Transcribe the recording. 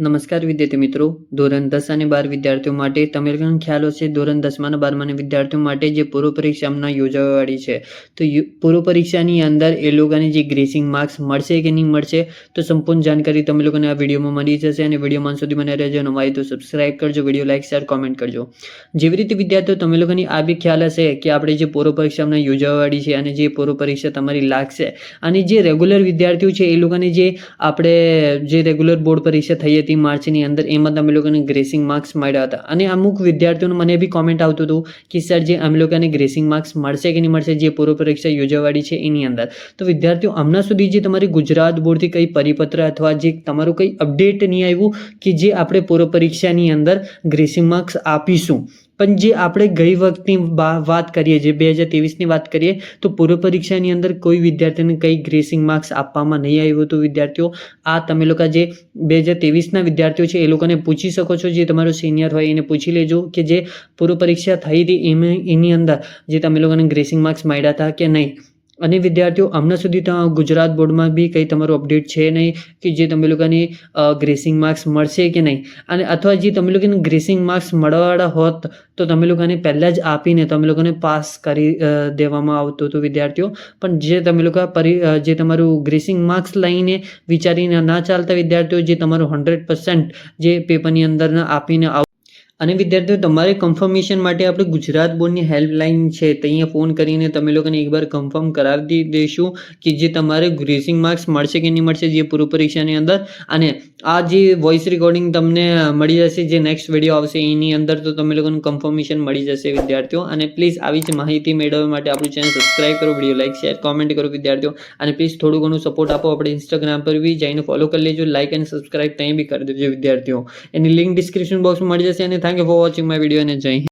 નમસ્કાર વિદ્યાર્થી મિત્રો, ધોરણ 10 અને 12 વિદ્યાર્થીઓ માટે તમે લોકોને ખ્યાલ હશે ધોરણ 10 અને 12 વિદ્યાર્થીઓ માટે જે પૂર્વ પરીક્ષા હમણાં યોજાવાળી છે. તો પૂર્વ પરીક્ષાની અંદર એ લોકોને જે ગ્રેસિંગ માર્ક્સ મળશે કે નહીં મળશે તો સંપૂર્ણ જાણકારી તમે લોકોને આ વિડીયોમાં મળી જશે. અને વિડીયોમાં અંત સુધી બને રહેજો. નવા હોય તો સબસ્ક્રાઇબ કરજો, વિડીયો લાઇક શેર કોમેન્ટ કરજો. જેવી રીતે વિદ્યાર્થીઓ તમે લોકોની આ બી ખ્યાલ હશે કે આપણે જે પૂર્વ પરીક્ષા હમણાં યોજાવાળી છે અને જે પૂર્વ પરીક્ષા તમારી લાગશે અને જે રેગ્યુલર વિદ્યાર્થીઓ છે એ લોકોને જે આપણે જે રેગ્યુલર બોર્ડ પરીક્ષા થઈ હતી માર્ચની અંદર, એમાં તમે લોકોને ગ્રેસિંગ માર્ક્સ મળ્યા હતા. અને અમુક વિદ્યાર્થીઓને મને બી કોમેન્ટ આવતું હતું કે સર જે અમે લોકોને ગ્રેસિંગ માર્ક્સ મળશે કે નહીં મળશે જે પૂર્વ પરીક્ષા યોજાવાળી છે એની અંદર. તો વિદ્યાર્થીઓ હમણાં સુધી જે તમારી ગુજરાત બોર્ડથી કંઈ પરિપત્ર અથવા જે તમારું કંઈ અપડેટ નહીં આવ્યું કે જે આપણે પૂર્વ પરીક્ષાની અંદર ગ્રેસિંગ માર્ક્સ આપીશું. પણ જે આપણે ગઈ વખતની વાત કરીએ, જે 2023ની વાત કરીએ, તો પૂર્વ પરીક્ષાની અંદર કોઈ વિદ્યાર્થીને કંઈ ગ્રેસિંગ માર્ક્સ આપવામાં નહીં આવ્યું હતું. વિદ્યાર્થીઓ આ તમે લોકો જે 2023ના વિદ્યાર્થીઓ છે એ લોકોને પૂછી શકો છો, જે તમારો સિનિયર હોય એને પૂછી લેજો કે જે પૂર્વ પરીક્ષા થઈ હતી એની અંદર જે તમે લોકોને ગ્રેસિંગ માર્ક્સ મળ્યા હતા કે નહીં. અને વિદ્યાર્થીઓ હમણાં સુધી ગુજરાત બોર્ડમાં બી કંઈ તમારું અપડેટ છે નહીં કે જે તમે લોકોને ગ્રેસિંગ માર્ક્સ મળશે કે નહીં. અને અથવા જે તમે લોકોને ગ્રેસિંગ માર્ક્સ મળવાવાળા હોત તો તમે લોકોને પહેલાં જ આપીને તમે લોકોને પાસ કરી દેવામાં આવતું હતું વિદ્યાર્થીઓ. પણ જે તમે લોકો જે તમારું ગ્રેસિંગ માર્ક્સ લઈને વિચારીને ના ચાલતા વિદ્યાર્થીઓ, જે તમારું 100% જે પેપરની અંદર આપીને અને વિદ્યાર્થીઓ તમારે કન્ફર્મેશન માટે આપણે ગુજરાત બોર્ડની હેલ્પલાઇન છે તો અહીંયા ફોન કરીને તમે લોકોને એકવાર કન્ફર્મ કરાવી દઈશું કે જે તમારે ગ્રેસિંગ માર્ક્સ મળશે કે નહીં મળશે જે પૂર્વ પરીક્ષાની અંદર. અને આ જે વોઇસ રેકોર્ડિંગ તમને મળી જશે જે નેક્સ્ટ વિડીયો આવશે એની અંદર, તો તમે લોકોને કન્ફર્મેશન મળી જશે વિદ્યાર્થીઓ. અને પ્લીઝ આવી જ માહિતી મેળવવા માટે આપણું ચેનલ સબસ્ક્રાઇબ કરો, વિડીયો લાઇક શેર કોમેન્ટ કરો વિદ્યાર્થીઓ. અને પ્લીઝ થોડું ઘણું સપોર્ટ આપો. આપણે ઇન્સ્ટાગ્રામ પર બી જઈને ફોલો કરી લેજો, લાઇક અને સબસ્ક્રાઇબ ત્યાં બી કરી દેજો વિદ્યાર્થીઓ. એની લિંક ડિસ્ક્રિપ્શન બોક્સમાં મળી જશે. અને thank you for watching my video અને જય હિન્દ.